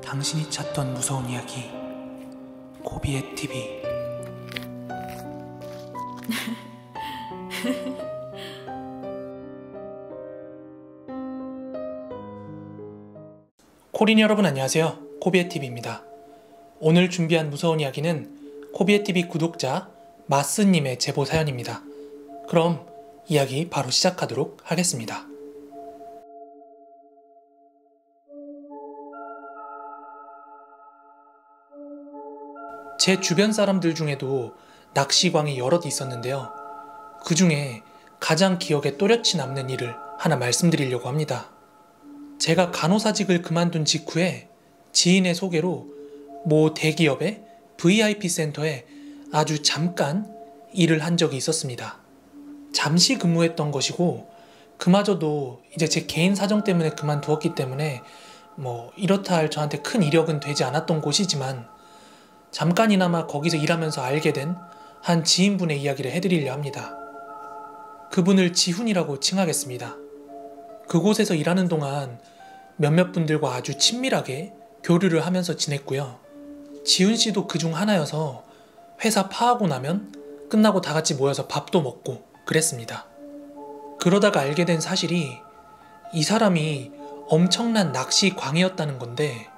당신이 찾던 무서운 이야기 고비의 TV. 코린 여러분 안녕하세요. 코비의 TV입니다. 오늘 준비한 무서운 이야기는 코비의 TV 구독자 마스님의 제보 사연입니다. 그럼 이야기 바로 시작하도록 하겠습니다. 제 주변 사람들 중에도 낚시광이 여럿 있었는데요. 그 중에 가장 기억에 또렷이 남는 일을 하나 말씀드리려고 합니다. 제가 간호사직을 그만둔 직후에 지인의 소개로 모 대기업의 VIP 센터에 아주 잠깐 일을 한 적이 있었습니다. 잠시 근무했던 것이고 그마저도 이제 제 개인 사정 때문에 그만두었기 때문에 이렇다 할 저한테 큰 이력은 되지 않았던 곳이지만 잠깐이나마 거기서 일하면서 알게 된 한 지인분의 이야기를 해드리려 합니다. 그분을 지훈이라고 칭하겠습니다. 그곳에서 일하는 동안 몇몇 분들과 아주 친밀하게 교류를 하면서 지냈고요. 지훈씨도 그중 하나여서 회사 파하고 나면 끝나고 다 같이 모여서 밥도 먹고 그랬습니다. 그러다가 알게 된 사실이 이 사람이 엄청난 낚시 광이었다는 건데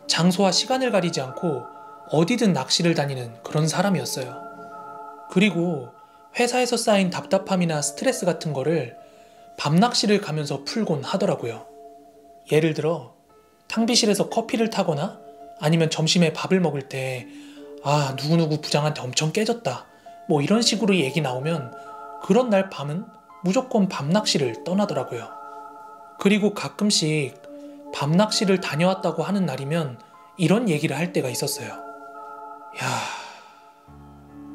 장소와 시간을 가리지 않고 어디든 낚시를 다니는 그런 사람이었어요. 그리고 회사에서 쌓인 답답함이나 스트레스 같은 거를 밤낚시를 가면서 풀곤 하더라고요. 예를 들어 탕비실에서 커피를 타거나 아니면 점심에 밥을 먹을 때 누구누구 부장한테 엄청 깨졌다 이런 식으로 얘기 나오면 그런 날 밤은 무조건 밤낚시를 떠나더라고요. 그리고 가끔씩 밤낚시를 다녀왔다고 하는 날이면 이런 얘기를 할 때가 있었어요. 야,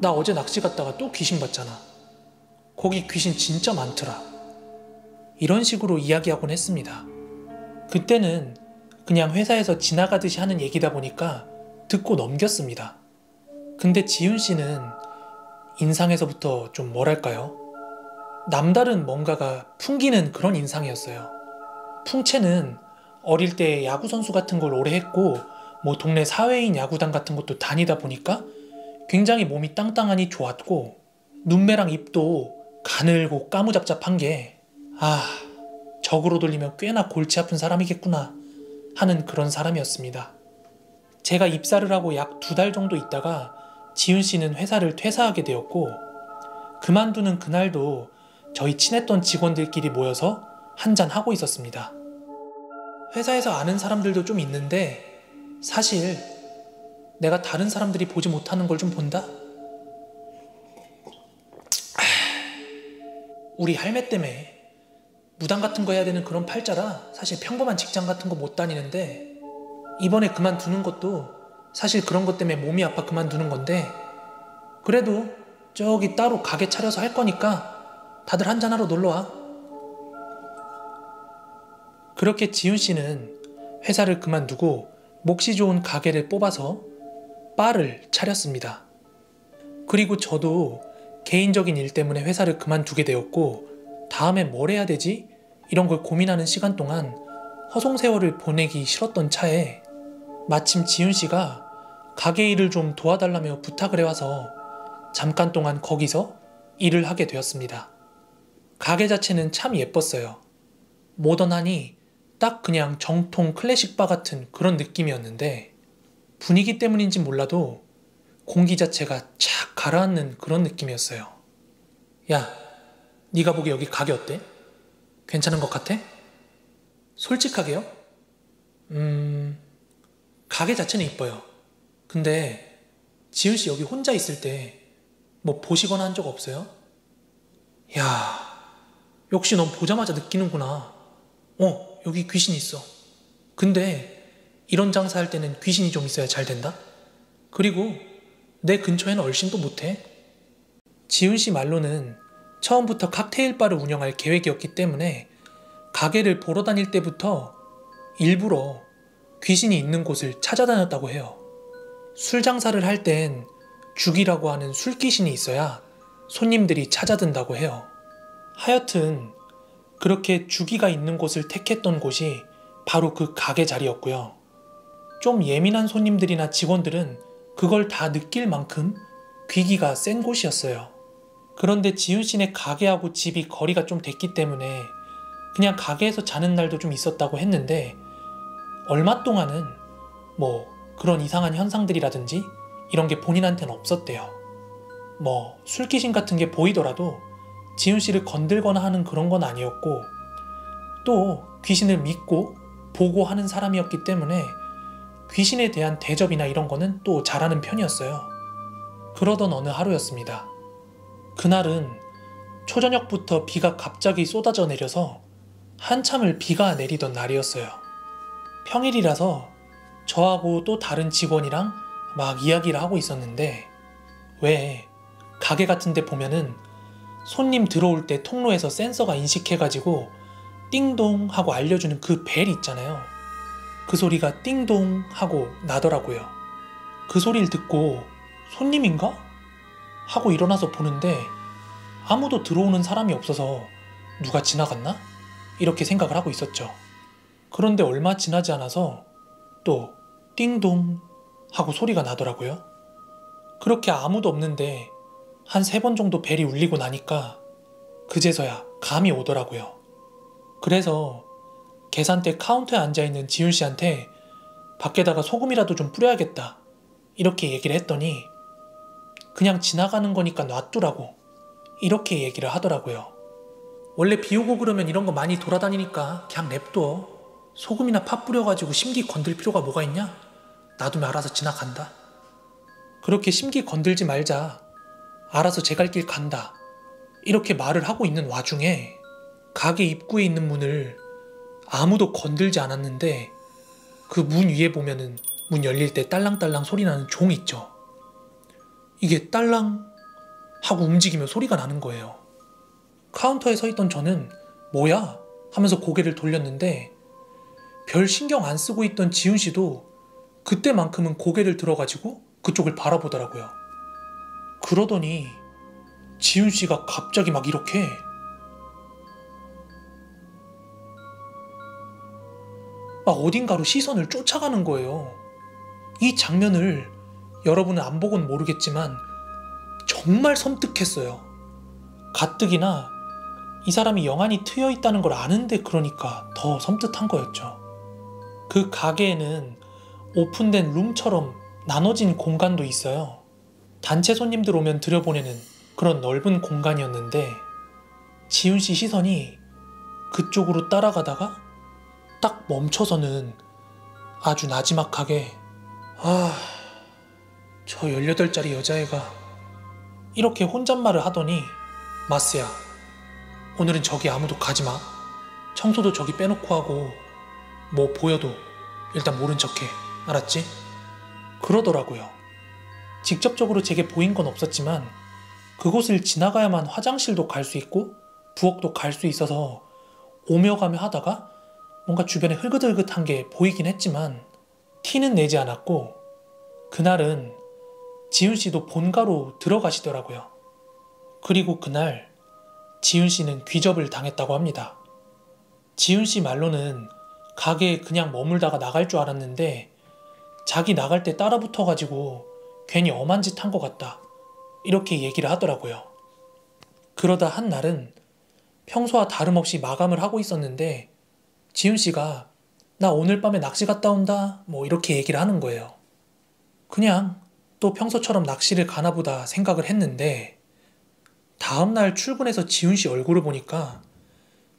나 어제 낚시 갔다가 또 귀신 봤잖아. 거기 귀신 진짜 많더라. 이런 식으로 이야기하곤 했습니다. 그때는 그냥 회사에서 지나가듯이 하는 얘기다 보니까 듣고 넘겼습니다. 근데 지훈씨는 인상에서부터 좀 뭐랄까요? 남다른 뭔가가 풍기는 그런 인상이었어요. 풍채는 어릴 때 야구선수 같은 걸 오래 했고 동네 사회인 야구단 같은 것도 다니다 보니까 굉장히 몸이 땅땅하니 좋았고 눈매랑 입도 가늘고 까무잡잡한 게 적으로 돌리면 꽤나 골치 아픈 사람이겠구나 하는 그런 사람이었습니다. 제가 입사를 하고 약 2달 정도 있다가 지훈씨는 회사를 퇴사하게 되었고 그만두는 그날도 저희 친했던 직원들끼리 모여서 한잔하고 있었습니다. 회사에서 아는 사람들도 좀 있는데 사실 내가 다른 사람들이 보지 못하는 걸 좀 본다? 우리 할매 때문에 무당 같은 거 해야 되는 그런 팔자라 사실 평범한 직장 같은 거 못 다니는데 이번에 그만두는 것도 사실 그런 것 때문에 몸이 아파 그만두는 건데 그래도 저기 따로 가게 차려서 할 거니까 다들 한잔하러 놀러와. 그렇게 지훈씨는 회사를 그만두고 몫이 좋은 가게를 뽑아서 바를 차렸습니다. 그리고 저도 개인적인 일 때문에 회사를 그만두게 되었고 다음에 뭘 해야 되지? 이런 걸 고민하는 시간 동안 허송세월을 보내기 싫었던 차에 마침 지훈씨가 가게 일을 좀 도와달라며 부탁을 해와서 잠깐 동안 거기서 일을 하게 되었습니다. 가게 자체는 참 예뻤어요. 모던하니 딱 그냥 정통 클래식 바 같은 그런 느낌이었는데 분위기 때문인진 몰라도 공기 자체가 착 가라앉는 그런 느낌이었어요. 야, 네가 보기 여기 가게 어때? 괜찮은 것 같아? 솔직하게요? 가게 자체는 이뻐요. 근데 지훈씨 여기 혼자 있을 때 보시거나 한 적 없어요? 야, 역시 넌 보자마자 느끼는구나. 여기 귀신 있어. 근데 이런 장사할 때는 귀신이 좀 있어야 잘 된다? 그리고 내 근처에는 얼씬도 못해. 지훈씨 말로는 처음부터 칵테일 바를 운영할 계획이었기 때문에 가게를 보러 다닐 때부터 일부러 귀신이 있는 곳을 찾아다녔다고 해요. 술 장사를 할 땐 죽이라고 하는 술귀신이 있어야 손님들이 찾아든다고 해요. 하여튼 그렇게 주기가 있는 곳을 택했던 곳이 바로 그 가게 자리였고요. 좀 예민한 손님들이나 직원들은 그걸 다 느낄 만큼 귀기가 센 곳이었어요. 그런데 지훈 씨네 가게하고 집이 거리가 좀 됐기 때문에 그냥 가게에서 자는 날도 좀 있었다고 했는데 얼마 동안은 뭐 그런 이상한 현상들이라든지 이런 게 본인한테는 없었대요. 뭐 술귀신 같은 게 보이더라도 지훈 씨를 건들거나 하는 그런 건 아니었고 또 귀신을 믿고 보고 하는 사람이었기 때문에 귀신에 대한 대접이나 이런 거는 또 잘하는 편이었어요. 그러던 어느 하루였습니다. 그날은 초저녁부터 비가 갑자기 쏟아져 내려서 한참을 비가 내리던 날이었어요. 평일이라서 저하고 또 다른 직원이랑 막 이야기를 하고 있었는데 왜 가게 같은 데 보면은 손님 들어올 때 통로에서 센서가 인식해가지고 띵동 하고 알려주는 그 벨 있잖아요. 그 소리가 띵동 하고 나더라고요. 그 소리를 듣고 손님인가? 하고 일어나서 보는데 아무도 들어오는 사람이 없어서 누가 지나갔나? 이렇게 생각을 하고 있었죠. 그런데 얼마 지나지 않아서 또 띵동 하고 소리가 나더라고요. 그렇게 아무도 없는데 한 3번 정도 벨이 울리고 나니까 그제서야 감이 오더라고요. 그래서 계산대 카운터에 앉아있는 지훈 씨한테 밖에다가 소금이라도 좀 뿌려야겠다 이렇게 얘기를 했더니 그냥 지나가는 거니까 놔두라고 이렇게 얘기를 하더라고요. 원래 비 오고 그러면 이런 거 많이 돌아다니니까 그냥 냅둬. 소금이나 팥 뿌려가지고 심기 건들 필요가 뭐가 있냐? 놔두면 알아서 지나간다. 그렇게 심기 건들지 말자. 알아서 제 갈 길 간다. 이렇게 말을 하고 있는 와중에 가게 입구에 있는 문을 아무도 건들지 않았는데 그 문 위에 보면은 문 열릴 때 딸랑딸랑 소리 나는 종 있죠. 이게 딸랑 하고 움직이면 소리가 나는 거예요. 카운터에 서 있던 저는 뭐야? 하면서 고개를 돌렸는데 별 신경 안 쓰고 있던 지훈 씨도 그때만큼은 고개를 들어가지고 그쪽을 바라보더라고요. 그러더니 지훈 씨가 갑자기 막 이렇게 막 어딘가로 시선을 쫓아가는 거예요. 이 장면을 여러분은 안 보곤 모르겠지만 정말 섬뜩했어요. 가뜩이나 이 사람이 영안이 트여 있다는 걸 아는데 그러니까 더 섬뜩한 거였죠. 그 가게에는 오픈된 룸처럼 나눠진 공간도 있어요. 단체 손님들 오면 들여보내는 그런 넓은 공간이었는데 지훈 씨 시선이 그쪽으로 따라가다가 딱 멈춰서는 아주 나지막하게 저 18짜리 여자애가 이렇게 혼잣말을 하더니 마스야, 오늘은 저기 아무도 가지마. 청소도 저기 빼놓고 하고 뭐 보여도 일단 모른 척해. 알았지? 그러더라고요. 직접적으로 제게 보인 건 없었지만 그곳을 지나가야만 화장실도 갈 수 있고 부엌도 갈 수 있어서 오며 가며 하다가 뭔가 주변에 흘긋흘긋한 게 보이긴 했지만 티는 내지 않았고 그날은 지훈 씨도 본가로 들어가시더라고요. 그리고 그날 지훈 씨는 귀접을 당했다고 합니다. 지훈 씨 말로는 가게에 그냥 머물다가 나갈 줄 알았는데 자기 나갈 때 따라 붙어가지고 괜히 엄한 짓 한 것 같다. 이렇게 얘기를 하더라고요. 그러다 한 날은 평소와 다름없이 마감을 하고 있었는데 지훈 씨가 나 오늘 밤에 낚시 갔다 온다 뭐 이렇게 얘기를 하는 거예요. 그냥 또 평소처럼 낚시를 가나 보다 생각을 했는데 다음날 출근해서 지훈 씨 얼굴을 보니까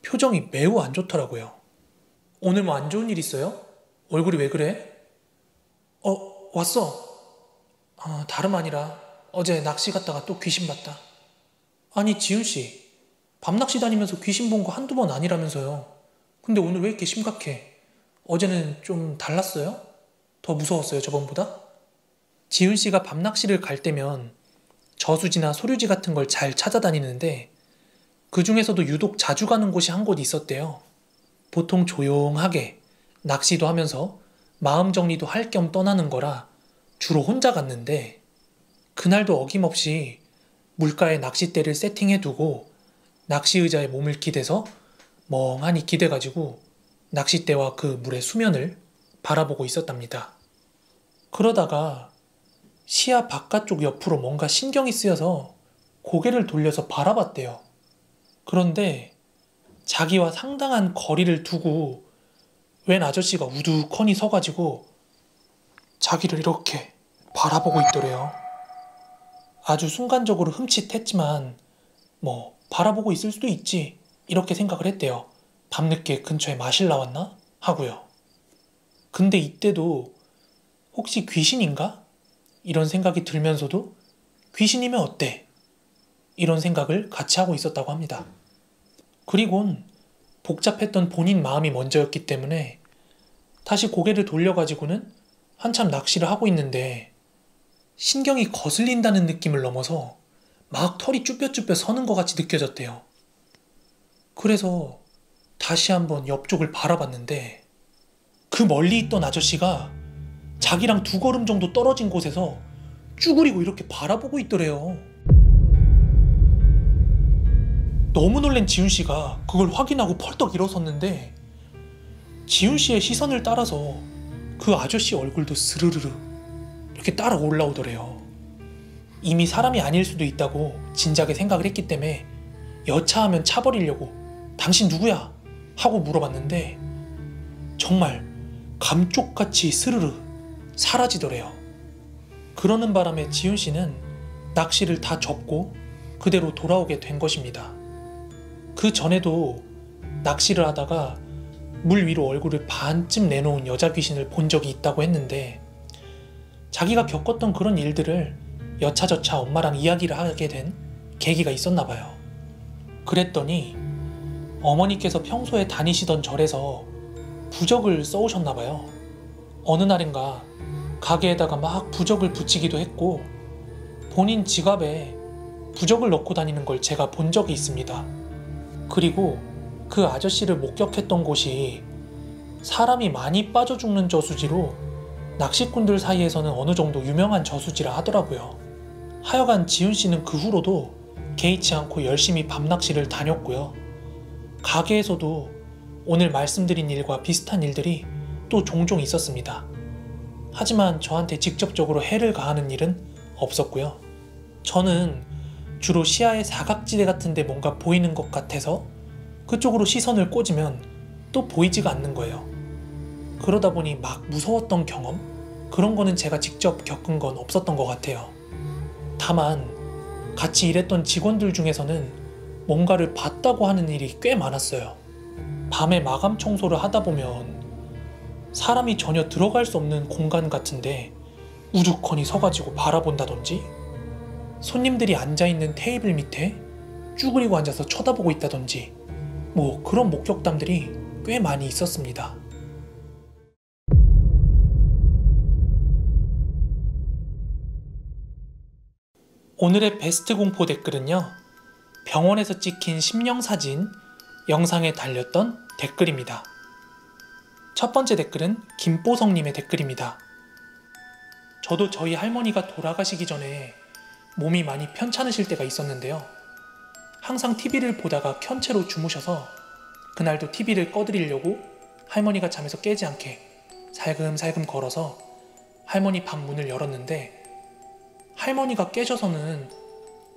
표정이 매우 안 좋더라고요. 오늘 뭐 안 좋은 일 있어요? 얼굴이 왜 그래? 왔어. 다름 아니라 어제 낚시 갔다가 또 귀신 봤다. 아니 지훈 씨, 밤낚시 다니면서 귀신 본 거 한두 번 아니라면서요. 근데 오늘 왜 이렇게 심각해? 어제는 좀 달랐어요? 더 무서웠어요 저번보다? 지훈 씨가 밤낚시를 갈 때면 저수지나 소류지 같은 걸 잘 찾아다니는데 그 중에서도 유독 자주 가는 곳이 한 곳 있었대요. 보통 조용하게 낚시도 하면서 마음 정리도 할 겸 떠나는 거라 주로 혼자 갔는데 그날도 어김없이 물가에 낚싯대를 세팅해두고 낚시 의자에 몸을 기대서 멍하니 기대가지고 낚싯대와 그 물의 수면을 바라보고 있었답니다. 그러다가 시야 바깥쪽 옆으로 뭔가 신경이 쓰여서 고개를 돌려서 바라봤대요. 그런데 자기와 상당한 거리를 두고 웬 아저씨가 우두커니 서가지고 자기를 이렇게 바라보고 있더래요. 아주 순간적으로 흠칫했지만 뭐 바라보고 있을 수도 있지 이렇게 생각을 했대요. 밤늦게 근처에 마실 나왔나? 하고요. 근데 이때도 혹시 귀신인가? 이런 생각이 들면서도 귀신이면 어때? 이런 생각을 같이 하고 있었다고 합니다. 그리곤 복잡했던 본인 마음이 먼저였기 때문에 다시 고개를 돌려가지고는 한참 낚시를 하고 있는데 신경이 거슬린다는 느낌을 넘어서 막 털이 쭈뼛쭈뼛 서는 것 같이 느껴졌대요. 그래서 다시 한번 옆쪽을 바라봤는데 그 멀리 있던 아저씨가 자기랑 2걸음 정도 떨어진 곳에서 쭈그리고 이렇게 바라보고 있더래요. 너무 놀란 지훈씨가 그걸 확인하고 펄떡 일어섰는데 지훈씨의 시선을 따라서 그 아저씨 얼굴도 스르르르 이렇게 따라 올라오더래요. 이미 사람이 아닐 수도 있다고 진작에 생각을 했기 때문에 여차하면 차버리려고 당신 누구야? 하고 물어봤는데 정말 감쪽같이 스르르 사라지더래요. 그러는 바람에 지훈씨는 낚시를 다 접고 그대로 돌아오게 된 것입니다. 그 전에도 낚시를 하다가 물 위로 얼굴을 반쯤 내놓은 여자 귀신을 본 적이 있다고 했는데 자기가 겪었던 그런 일들을 여차저차 엄마랑 이야기를 하게 된 계기가 있었나 봐요. 그랬더니 어머니께서 평소에 다니시던 절에서 부적을 써오셨나 봐요. 어느 날인가 가게에다가 막 부적을 붙이기도 했고 본인 지갑에 부적을 넣고 다니는 걸 제가 본 적이 있습니다. 그리고 그 아저씨를 목격했던 곳이 사람이 많이 빠져 죽는 저수지로 낚시꾼들 사이에서는 어느 정도 유명한 저수지라 하더라고요. 하여간 지훈씨는 그 후로도 개의치 않고 열심히 밤낚시를 다녔고요. 가게에서도 오늘 말씀드린 일과 비슷한 일들이 또 종종 있었습니다. 하지만 저한테 직접적으로 해를 가하는 일은 없었고요. 저는 주로 시야의 사각지대 같은데 뭔가 보이는 것 같아서 그쪽으로 시선을 꽂으면 또 보이지가 않는 거예요. 그러다 보니 막 무서웠던 경험? 그런 거는 제가 직접 겪은 건 없었던 것 같아요. 다만 같이 일했던 직원들 중에서는 뭔가를 봤다고 하는 일이 꽤 많았어요. 밤에 마감 청소를 하다 보면 사람이 전혀 들어갈 수 없는 공간 같은데 우두커니 서가지고 바라본다든지 손님들이 앉아있는 테이블 밑에 쭈그리고 앉아서 쳐다보고 있다든지 뭐 그런 목격담들이 꽤 많이 있었습니다. 오늘의 베스트 공포 댓글은요. 병원에서 찍힌 심령사진 영상에 달렸던 댓글입니다. 첫 번째 댓글은 김보성님의 댓글입니다. 저도 저희 할머니가 돌아가시기 전에 몸이 많이 편찮으실 때가 있었는데요. 항상 TV를 보다가 켠채로 주무셔서 그날도 TV를 꺼드리려고 할머니가 잠에서 깨지 않게 살금살금 걸어서 할머니 방 문을 열었는데 할머니가 깨셔서는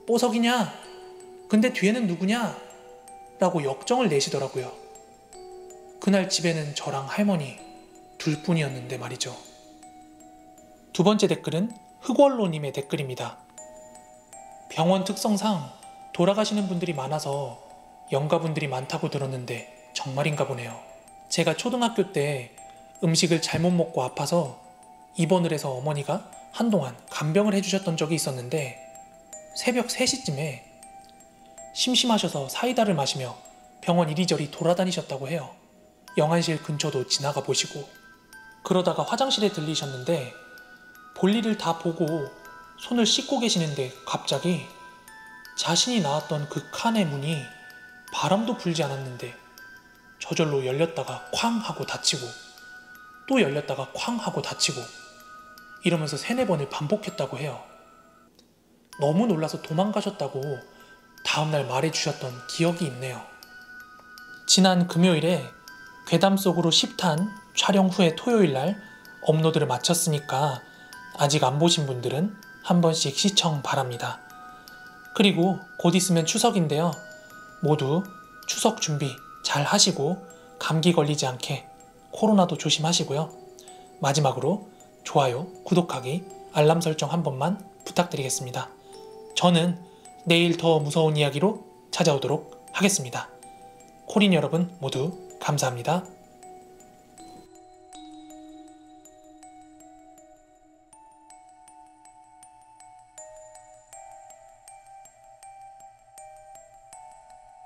뽀석이냐? 근데 뒤에는 누구냐? 라고 역정을 내시더라고요. 그날 집에는 저랑 할머니 둘뿐이었는데 말이죠. 두 번째 댓글은 흑월로님의 댓글입니다. 병원 특성상 돌아가시는 분들이 많아서 영가분들이 많다고 들었는데 정말인가 보네요. 제가 초등학교 때 음식을 잘못 먹고 아파서 입원을 해서 어머니가 한동안 간병을 해주셨던 적이 있었는데 새벽 3시쯤에 심심하셔서 사이다를 마시며 병원 이리저리 돌아다니셨다고 해요. 영안실 근처도 지나가 보시고 그러다가 화장실에 들리셨는데 볼일을 다 보고 손을 씻고 계시는데 갑자기 자신이 나왔던 그 칸의 문이 바람도 불지 않았는데 저절로 열렸다가 쾅 하고 닫히고 또 열렸다가 쾅 하고 닫히고 이러면서 3-4번을 반복했다고 해요. 너무 놀라서 도망가셨다고 다음날 말해주셨던 기억이 있네요. 지난 금요일에 괴담 속으로 10탄 촬영 후에 토요일날 업로드를 마쳤으니까 아직 안 보신 분들은 한 번씩 시청 바랍니다. 그리고 곧 있으면 추석인데요. 모두 추석 준비 잘 하시고 감기 걸리지 않게 코로나도 조심하시고요. 마지막으로 좋아요, 구독하기, 알람 설정 한 번만 부탁드리겠습니다. 저는 내일 더 무서운 이야기로 찾아오도록 하겠습니다. 코린 여러분 모두 감사합니다.